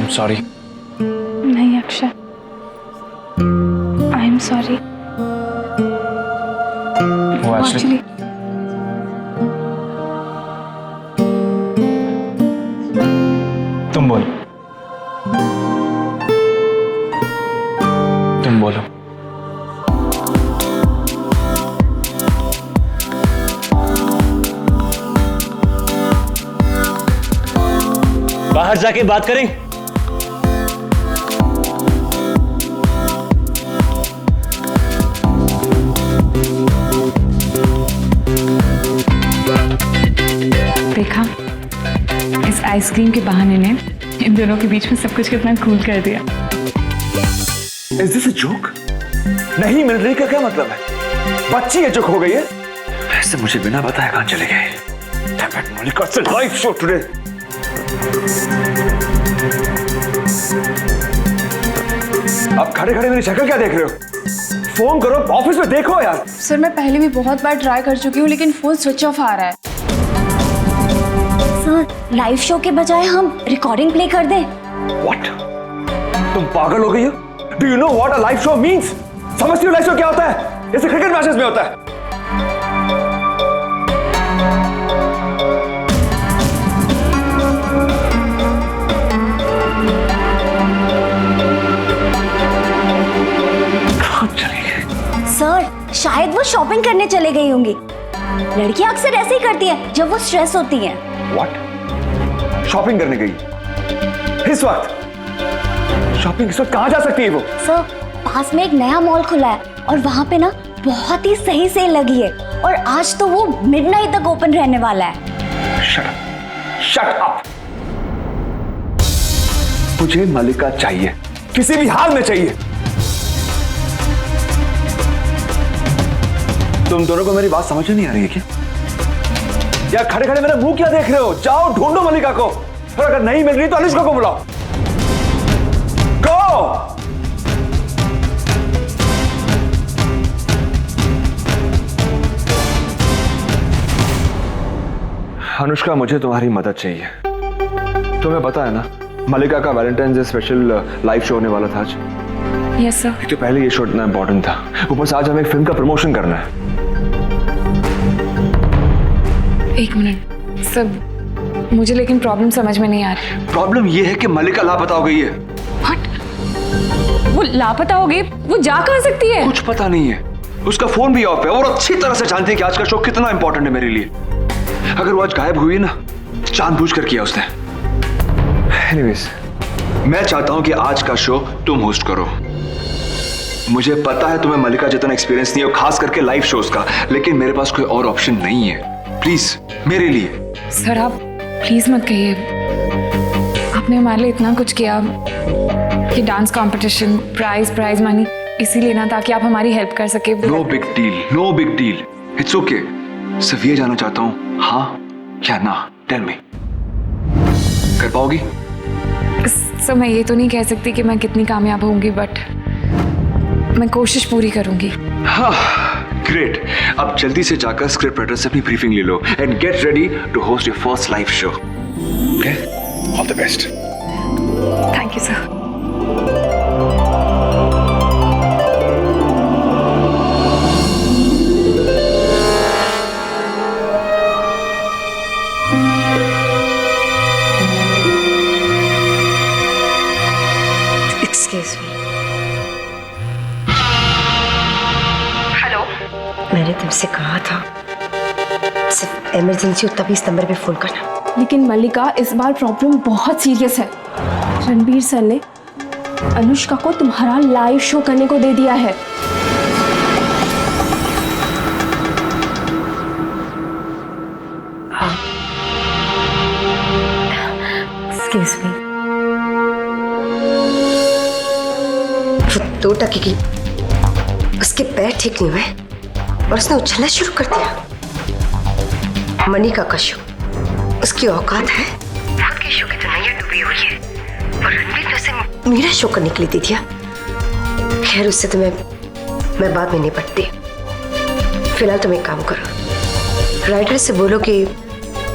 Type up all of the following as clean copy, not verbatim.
Am sorry. नहीं Akshay, I am sorry. वो actually तुम बोलो, तुम बोलो। बाहर जाके बात करें। देखा, इस आइसक्रीम के बहाने ने इन दोनों के बीच में सब कुछ कितना कूल कर दिया। Is this a joke? नहीं मिल रही का क्या मतलब है? बच्ची है जो खो गई है? ऐसे मुझे बिना बताए कहां चले गए? Damn it, Malika, it's a live show today. आप खड़े खड़े मेरी शक्ल क्या देख रहे हो? फोन करो, ऑफिस में देखो यार। सर मैं पहले भी बहुत बार ट्राई कर चुकी हूँ लेकिन फोन स्विच ऑफ आ रहा है। सर लाइव शो के बजाय हम रिकॉर्डिंग प्ले कर दें। What? तुम पागल हो गई हो? Do you know what a live show means? समझती हो लाइव शो क्या होता है? जैसे क्रिकेट मैचेस में होता है। कहाँ चली गई? सर शायद वो शॉपिंग करने चले गई होंगी। लड़कियां अक्सर ऐसे ही करती हैं जब वो स्ट्रेस होती हैं। What? शॉपिंग करने गई? इस वक्त? शॉपिंग इस वक्त कहाँ जा सकती है वो? सर पास में एक नया मॉल खुला है और वहाँ पे ना बहुत ही सही सेल लगी है और आज तो वो मिडनाइट तक ओपन रहने वाला है। Shut up. Shut up. मुझे मलिका चाहिए, किसी भी हाल में चाहिए। तुम दोनों को मेरी बात समझ नहीं आ रही है क्या? यार खड़े खड़े मेरा मुंह क्या देख रहे हो? जाओ ढूंढो मलिका को, और अगर नहीं मिल रही तो अनुष्का को बुलाओ। गो! अनुष्का, मुझे तुम्हारी मदद चाहिए। तुम्हें पता है ना, मलिका का Valentine day special live show होने वाला था आज। Yes sir. एक तो पहले ये शो इतना इंपॉर्टेंट था, ऊपर से आज हमें एक फिल्म का प्रमोशन करना है। एक मिनट सर, मुझे लेकिन प्रॉब्लम समझ में नहीं आ रही। प्रॉब्लम ये है कि मलिका लापता हो गई है। व्हाट? वो लापता हो गई? वो जा कहाँ सकती है? कुछ पता नहीं है, उसका फोन भी ऑफ है और अच्छी तरह से जानती है कि आज का शो कितना इंपॉर्टेंट है मेरे लिए। अगर वो आज गायब हुई ना, जानबूझकर किया उसने। एनीवेज, मैं चाहता हूं कि आज का शो तुम होस्ट करो। मुझे पता है तुम्हें मलिका जितना एक्सपीरियंस नहीं है, खास करके लाइव शोज का, लेकिन मेरे पास कोई और ऑप्शन नहीं है। प्लीज मेरे लिए। सर आप प्लीज मत कहिए, आपने हमारे लिए इतना कुछ किया, ये डांस कंपटीशन, प्राइज मनी इसीलिए ना, ताकि आप हमारी हेल्प कर सके। No big deal, no big deal, it's okay. सिर्फ ये जानना चाहता हूँ, हाँ क्या ना? टेल मी, कर पाओगी? सर मैं ये तो नहीं कह सकती कि मैं कितनी कामयाब होंगी, बट मैं कोशिश पूरी करूंगी। हाँ, ग्रेट। अब जल्दी से जाकर स्क्रिप्ट राइटर से अपनी ब्रीफिंग ले लो and get ready to host your first live show. Okay, all the best. Thank you sir. Excuse me. Hello, मैंने तुमसे कहा था सिर्फ इमरजेंसी हो तभी इस नंबर पे फोन करना। लेकिन मल्लिका इस बार प्रॉब्लम बहुत सीरियस है। रणबीर सर ने अनुष्का को तुम्हारा लाइव शो करने को दे दिया है। Excuse me. 2 टके की उसके पैर ठीक नहीं हुए और उसने उछलना शुरू कर दिया। मनिका का शो, उसकी औकात है? खुद के शो की तो नैया डूबी हुई है और रणबीर ने उसे मेरा शो करने के लिए दे दिया। खैर उससे तो मैं बाद में निपटती। फिलहाल तुम एक काम करो, राइटर से बोलो कि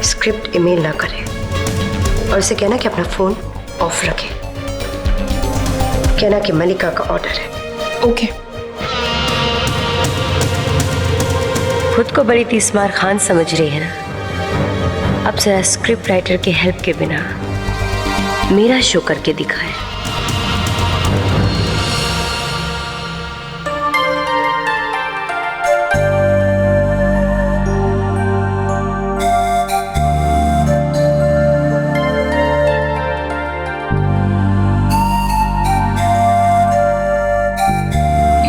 स्क्रिप्ट ईमेल ना करे और उसे कहना कि अपना फोन ऑफ रखे। कहना कि मनिका का ऑर्डर है। ओके। खुद को बड़ी तीसमार खान समझ रही है ना? अब जरा स्क्रिप्ट राइटर के हेल्प के बिना मेरा शो करके दिखाए।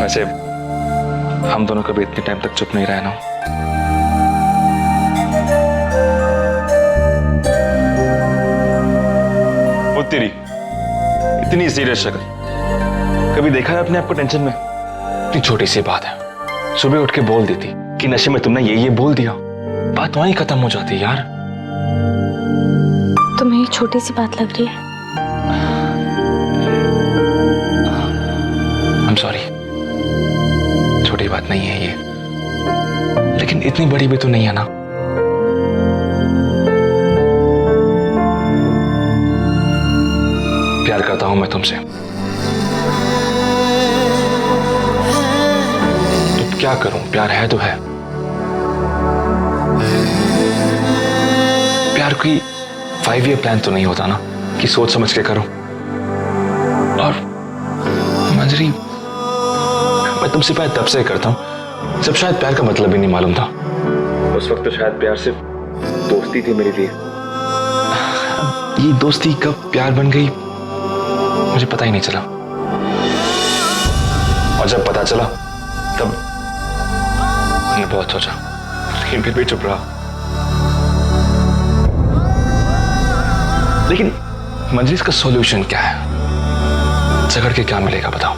वैसे हम दोनों कभी इतने टाइम तक चुप नहीं रहे ना। वो तेरी इतनी सीरियस शक्ल कभी देखा है अपने आप को टेंशन में? इतनी छोटी सी बात है, सुबह उठ के बोल देती कि नशे में तुमने ये बोल दिया, बात वहीं खत्म हो जाती यार। तुम्हें ये छोटी सी बात लग रही है? I'm sorry, छोटी बात नहीं है ये, लेकिन इतनी बड़ी भी तो नहीं है ना। प्यार करता हूं मैं तुमसे, तो क्या करूं, प्यार है तो है। प्यार कोई 5 ईयर प्लान तो नहीं होता ना कि सोच समझ के करो। और मंजरी, मैं तुमसे प्यार तब से करता हूं जब शायद प्यार का मतलब ही नहीं मालूम था। उस वक्त तो शायद प्यार सिर्फ दोस्ती थी मेरे लिए। ये दोस्ती कब प्यार बन गई मुझे पता ही नहीं चला, और जब पता चला तब मैंने बहुत सोचा, लेकिन फिर भी चुप रहा। लेकिन मंजरी, इसका सॉल्यूशन क्या है? झगड़ के क्या मिलेगा बताओ?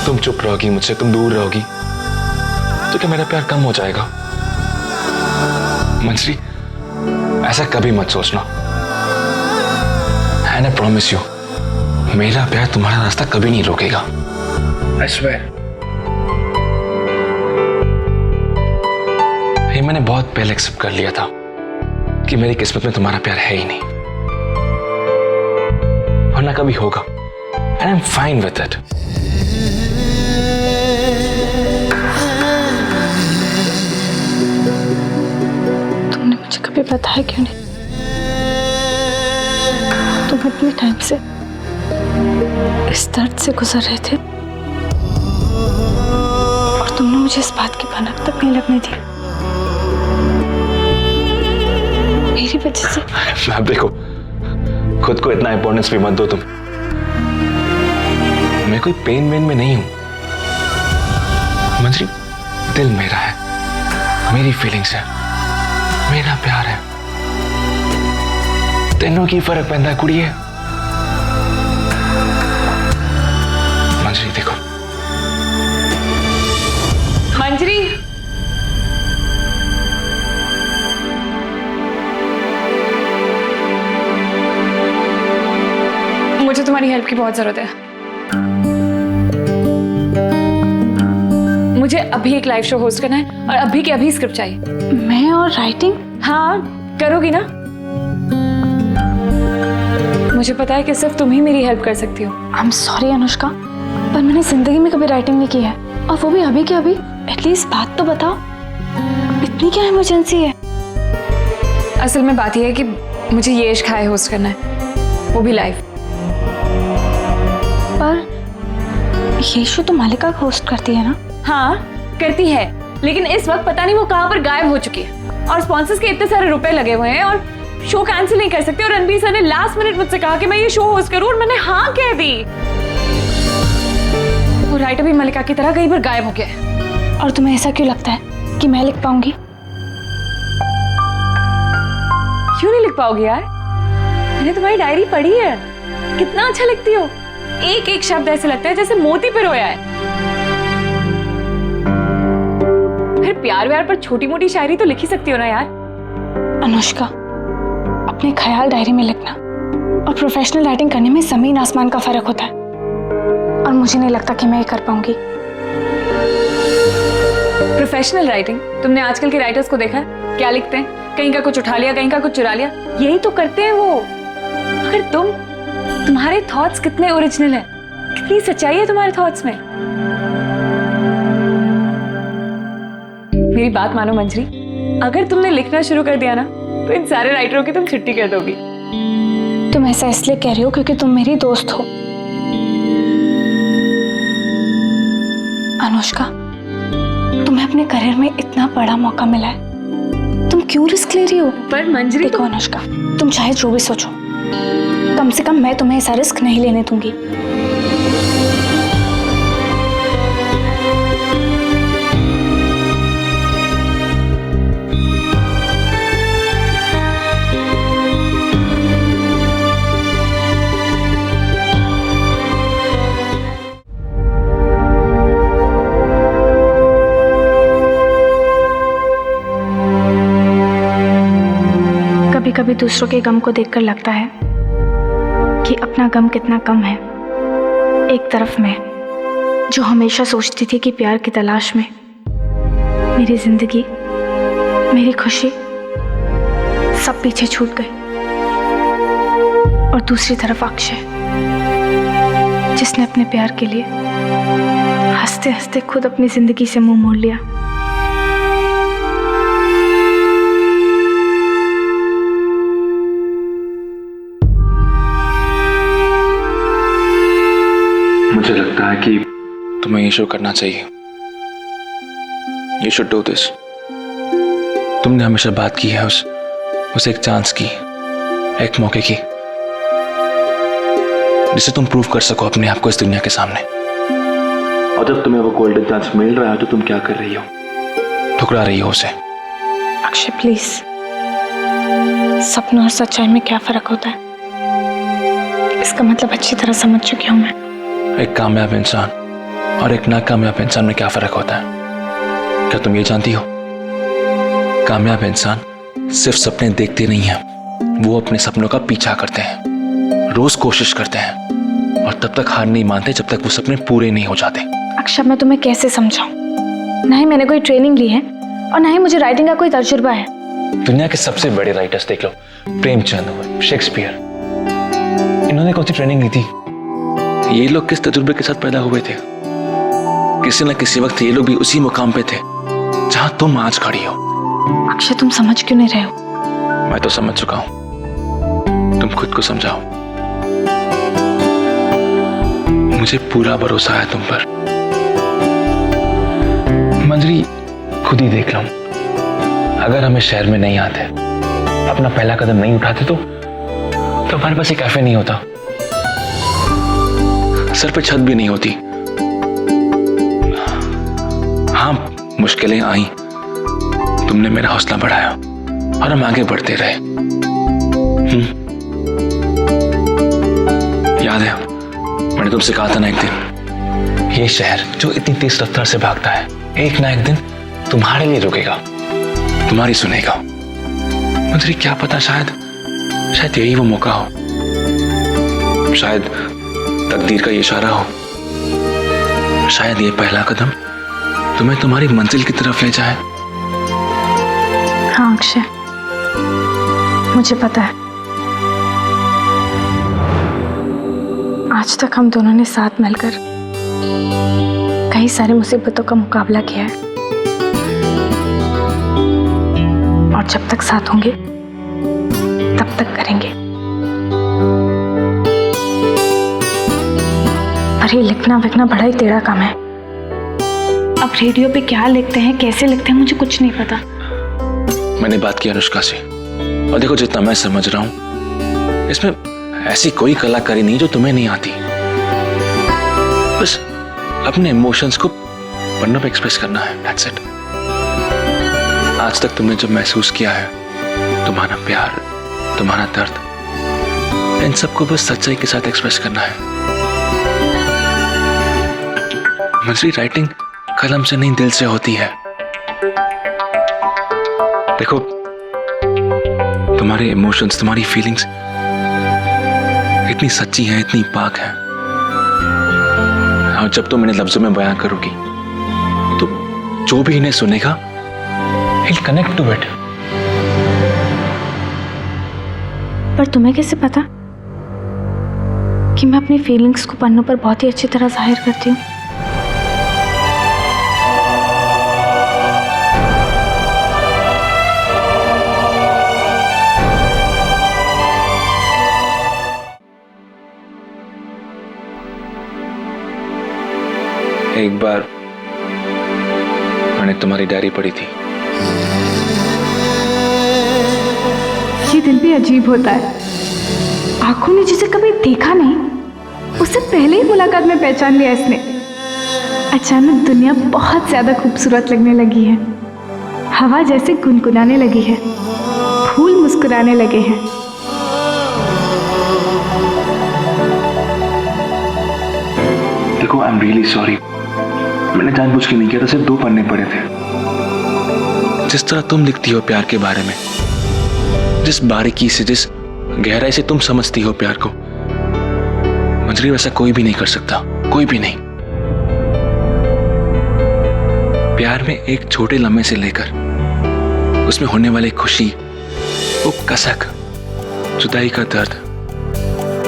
तुम चुप रहोगी मुझसे, तुम दूर रहोगी तो क्या मेरा प्यार कम हो जाएगा? मंजरी, ऐसा कभी मत सोचना। एंड आई प्रॉमिस यू, मेरा प्यार तुम्हारा रास्ता कभी नहीं रोकेगा। I swear। ये मैंने बहुत पहले एक्सेप्ट कर लिया था कि मेरी किस्मत में तुम्हारा प्यार है ही नहीं, और ना कभी होगा। And I am fine with it. तुमने मुझे कभी बताया क्यों नहीं? तुम इतने टाइम से इस दर्द से गुजर रहे थे और तुमने मुझे इस बात की भनक तक नहीं लगने दी मेरी वजह से। अब देखो, खुद को इतना इंपॉर्टेंस भी मत दो तुम। मैं कोई पेन वेन में नहीं हूं मंजरी, दिल मेरा है, मेरी फीलिंग्स है, मेरा प्यार है। तेनों की फर्क पैदा कुड़ी है। मंजरी देखो, मंजरी, मुझे तुम्हारी हेल्प की बहुत जरूरत है। मुझे अभी एक लाइव शो होस्ट करना है और अभी के अभी स्क्रिप्ट चाहिए। मैं और राइटिंग? हाँ, करोगी ना? मुझे पता है कि सिर्फ तुम ही मेरी हेल्प कर सकती हो। आई एम सॉरी अनुष्का, पर मैंने जिंदगी में कभी राइटिंग नहीं की है, और वो भी अभी के अभी। एटलीस्ट बात तो बताओ, इतनी क्या इमरजेंसी है? असल में बात यह है कि मुझे ये इश्क हाय होस्ट करना है, वो भी लाइव। पर ये शो तो मालिका होस्ट करती है ना? हाँ करती है, लेकिन इस वक्त पता नहीं वो कहाँ पर गायब हो चुकी है, और स्पॉन्सर्स के इतने सारे रुपए लगे हुए हैं और शो कैंसिल नहीं कर सकते। और रणबीर सर ने लास्ट मिनट मुझसे कहा कि मैं ये शो होस्ट करूं, और मैंने हाँ कह दी। वो राइटर भी मलिका की तरह कहीं पर गायब हो गया है। और तुम्हें ऐसा क्यों लगता है कि मैं लिख पाऊंगी? क्यों नहीं लिख पाओगी यार? मैंने तुम्हारी डायरी पढ़ी है, कितना अच्छा लिखती हो। एक एक शब्द ऐसे लगता है जैसे मोती पे रोया है। फिर प्यार व्यार पर छोटी मोटी शायरी तो लिख ही सकती हो ना यार। अनुष्का, अपने ख्याल डायरी में लिखना और प्रोफेशनल राइटिंग करने में जमीन आसमान का फर्क होता है, और मुझे नहीं लगता कि मैं ये कर पाऊंगी। Professional writing? तुमने आजकल के राइटर्स को देखा है क्या लिखते हैं? कहीं का कुछ उठा लिया, कहीं का कुछ चुरा लिया, यही तो करते हैं वो। अगर तुम तुम्हारे थॉट्स कितने ओरिजिनल हैं, कितनी सच्चाई है तुम्हारे थॉट्स में। मेरी बात मानो मंजरी, अगर तुमने लिखना शुरू कर दिया ना तो इन सारे राइटरों की तुम छुट्टी कर दोगी। तुम ऐसा इसलिए कह रही हो क्योंकि तुम मेरी दोस्त हो। अनुष्का, तुम्हें अपने करियर में इतना बड़ा मौका मिला है, तुम क्यों रिस्क ले रही हो? पर मंजरी, देखो अनुष्का, तुम चाहे जो भी सोचो, कम से कम मैं तुम्हें ऐसा रिस्क नहीं लेने दूंगी। कभी कभी दूसरों के गम को देखकर लगता है कि अपना गम कितना कम है। एक तरफ मैं, जो हमेशा सोचती थी कि प्यार की तलाश में मेरी जिंदगी, मेरी खुशी सब पीछे छूट गए, और दूसरी तरफ अक्षय, जिसने अपने प्यार के लिए हंसते हंसते खुद अपनी जिंदगी से मुंह मोड़ लिया। मुझे लगता है कि तुम्हें ये शो करना चाहिए। You should do this. तुमने हमेशा बात की है उस एक चांस की, एक मौके की, जिसे तुम प्रूव कर सको अपने आप को इस दुनिया के सामने। और जब तुम्हें वो गोल्डन चांस मिल रहा है तो तुम क्या कर रही हो? ठुकरा रही हो उसे। अक्षय प्लीज, सपनों और सच्चाई में क्या फर्क होता है, इसका मतलब अच्छी तरह समझ चुकी हूं मैं। एक कामयाब इंसान और एक नाकामयाब इंसान में क्या फर्क होता है, क्या तुम ये जानती हो? कामयाब इंसान सिर्फ सपने देखते नहीं हैं, वो अपने सपनों का पीछा करते हैं, रोज कोशिश करते हैं, और तब तक हार नहीं मानते जब तक वो सपने पूरे नहीं हो जाते। अक्षय, मैं तुम्हें कैसे समझाऊं? ना ही मैंने कोई ट्रेनिंग ली है और ना ही मुझे राइटिंग का कोई तजुर्बा है। दुनिया के सबसे बड़े राइटर्स देख लो, प्रेमचंद हुए, शेक्सपियर, इन्होंने कौन सी ट्रेनिंग ली थी? ये लोग किस तजुर्बे के साथ पैदा हुए थे? किसी न किसी वक्त ये लोग भी उसी मुकाम पे थे जहां तुम आज खड़ी हो। अक्षय, तुम समझ क्यों नहीं रहे हो? मैं तो समझ चुका हूं, तुम खुद को समझाओ। मुझे पूरा भरोसा है तुम पर। मंजरी, खुद ही देख लो, अगर हमें शहर में नहीं आते, अपना पहला कदम नहीं उठाते तो हमारे पास एक कैफे नहीं होता, सर पे छत भी नहीं होती। हाँ, मुश्किलें आई, तुमने मेरा हौसला बढ़ाया और हम आगे बढ़ते रहे। याद है मैंने तुमसे कहा था ना एक दिन, ये शहर जो इतनी तेज रफ्तार से भागता है, एक ना एक दिन तुम्हारे लिए रुकेगा, तुम्हारी सुनेगा। मुझे क्या पता, शायद यही वो मौका हो, शायद तकदीर का ये इशारा हो, शायद ये पहला कदम तुम्हें तुम्हारी मंजिल की तरफ ले जाए। हाँ अक्षय, मुझे पता है। आज तक हम दोनों ने साथ मिलकर कई सारी मुसीबतों का मुकाबला किया है, और जब तक साथ होंगे तब तक करेंगे। पर ये लिखना विखना बड़ा ही टेढ़ा काम है। अब रेडियो पे क्या लिखते हैं, कैसे लिखते हैं, मुझे कुछ नहीं पता। मैंने बात की अनुष्का से, और देखो जितना मैं समझ रहा हूं, इसमें ऐसी कोई कलाकारी नहीं जो तुम्हें नहीं आती। बस अपने इमोशंस को पन्नों पे एक्सप्रेस करना है, दैट्स इट। आज तक तुमने जब महसूस किया है, तुम्हारा प्यार, तुम्हारा दर्द, इन सबको बस सच्चाई के साथ एक्सप्रेस करना है। मंजरी, राइटिंग कलम से नहीं दिल से होती है। देखो, तुम्हारे इमोशंस, तुम्हारी फीलिंग्स इतनी सच्ची हैं, इतनी पाक हैं, और जब तुम इन्हें लफ्जों में बयां करोगी तो जो भी इन्हें सुनेगा, he'll connect to it। पर तुम्हें कैसे पता? कि मैं अपनी फीलिंग्स को पन्नों पर बहुत ही अच्छी तरह जाहिर करती हूँ। एक बार मैंने तुम्हारी डायरी पढ़ी थी। ये दिल भी अजीब होता है। आंखों ने जिसे कभी देखा नहीं, उससे पहले ही मुलाकात में पहचान लिया इसने। अचानक दुनिया बहुत ज्यादा खूबसूरत लगने लगी है। हवा जैसे गुनगुनाने लगी है, फूल मुस्कुराने लगे हैं। देखो, आई एम रियली सॉरी। मैंने जानबूझ के नहीं किया था, सिर्फ 2 पन्ने पड़े थे। जिस तरह तुम लिखती हो प्यार के बारे में, जिस बारीकी से, जिस गहराई से तुम समझती हो प्यार को, मंजरी वैसा कोई भी नहीं कर सकता, कोई भी नहीं। प्यार में एक छोटे लम्हे से लेकर उसमें होने वाली खुशी, वो कसक, जुदाई का दर्द,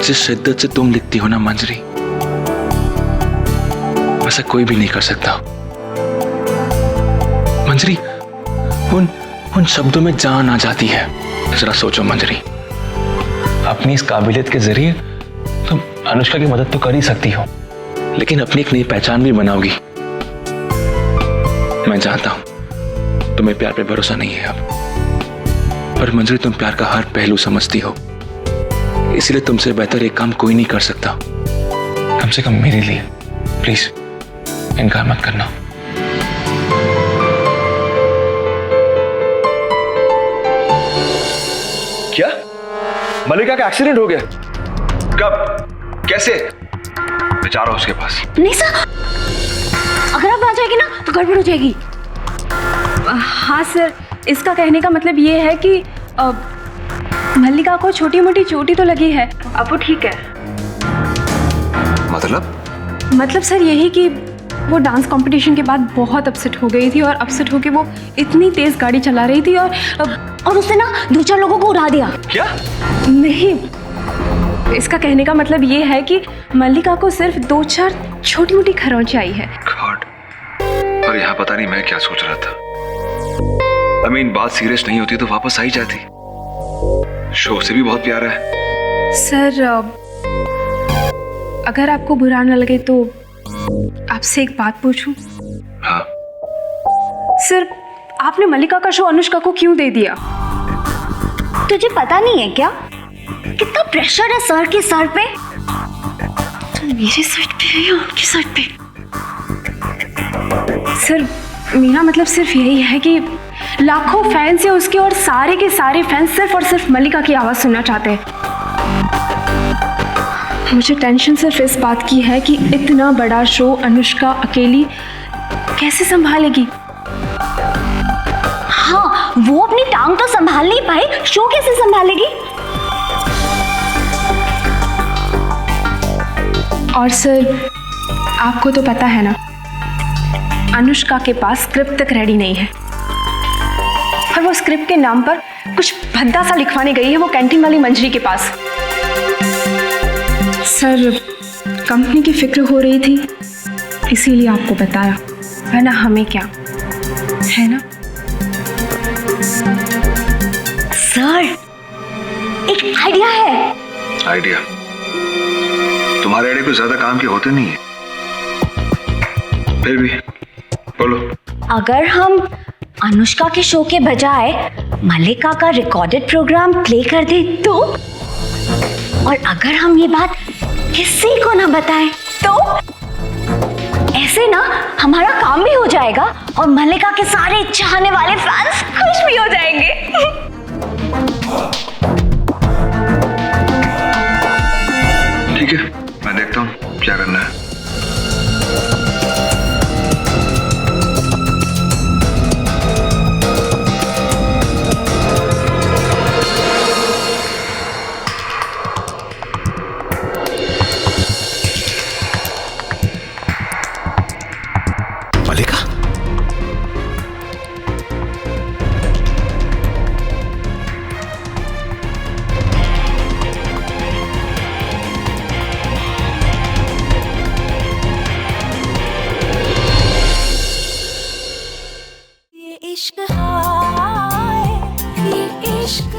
जिस शिद्दत से तुम लिखती हो ना मंजरी, वैसा कोई भी नहीं कर सकता। मंजरी, उन शब्दों में जान आ जाती है। जरा सोचो मंजरी, अपनी इस काबिलियत के जरिए तुम अनुष्का की मदद तो कर ही सकती हो, लेकिन अपनी एक नई पहचान भी बनाओगी। मैं जानता हूं तुम्हें प्यार पे भरोसा नहीं है अब, पर मंजरी तुम प्यार का हर पहलू समझती हो, इसलिए तुमसे बेहतर एक काम कोई नहीं कर सकता। कम से कम मेरे लिए प्लीज इनकार मत करना। क्या मल्लिका का एक्सीडेंट हो गया? कब? कैसे? मैं जा रहा हूं उसके पास। नहीं सर, अगर आप आ जाएगी ना तो गड़बड़ हो जाएगी। हाँ सर, इसका कहने का मतलब ये है कि मल्लिका को छोटी मोटी चोटी तो लगी है, अब वो ठीक है। मतलब सर यही कि वो डांस कंपटीशन के बाद बहुत अपसेट हो गई थी, और अपसेट होके वो इतनी तेज गाड़ी चला रही थी और उसने ना 2-4 लोगों को उड़ा दिया। क्या? नहीं, इसका कहने का मतलब ये है कि मल्लिका को सिर्फ 2-4 छोटी मोटी खरोंच आई है। गॉड, और यहाँ पता नहीं मैं क्या सोच रहा था। I mean, बात सीरियस नहीं होती तो वापस आई जाती। शो से भी बहुत प्यारा है। सर अगर आपको बुरा न लगे तो आपसे एक बात पूछूं? हाँ। सर, आपने मल्लिका का शो अनुष्का को क्यों दे दिया? तुझे पता नहीं है क्या कितना प्रेशर है सर के सर पे? तो मेरे सर पे है या उनके सर पे? सर मेरा मतलब सिर्फ यही है कि लाखों फैंस है उसके, और सारे के सारे फैंस सिर्फ और सिर्फ मल्लिका की आवाज सुनना चाहते हैं। मुझे टेंशन सिर्फ इस बात की है कि इतना बड़ा शो अनुष्का अकेली कैसे संभालेगी। हाँ, वो अपनी टांग तो संभाल नहीं पाई, शो कैसे संभालेगी? और सर आपको तो पता है ना, अनुष्का के पास स्क्रिप्ट तक रेडी नहीं है, और वो स्क्रिप्ट के नाम पर कुछ भद्दा सा लिखवाने गई है वो कैंटीन वाली मंजरी के पास। सर कंपनी की फिक्र हो रही थी, इसीलिए आपको बताया, वरना हमें क्या, है ना? सर एक आइडिया है। आइडिया? तुम्हारे आइडिया को ज्यादा काम के होते नहीं है, फिर भी बोलो। अगर हम अनुष्का के शो के बजाय मल्लिका का रिकॉर्डेड प्रोग्राम प्ले कर दे तो, और अगर हम ये बात किसी को ना बताएं तो, ऐसे ना हमारा काम भी हो जाएगा और मल्लिका के सारे चाहने वाले फैंस खुश भी हो जाएंगे। ठीक है, मैं देखता हूँ क्या करना है। मल्लिका, इश्क हाय ये इश्क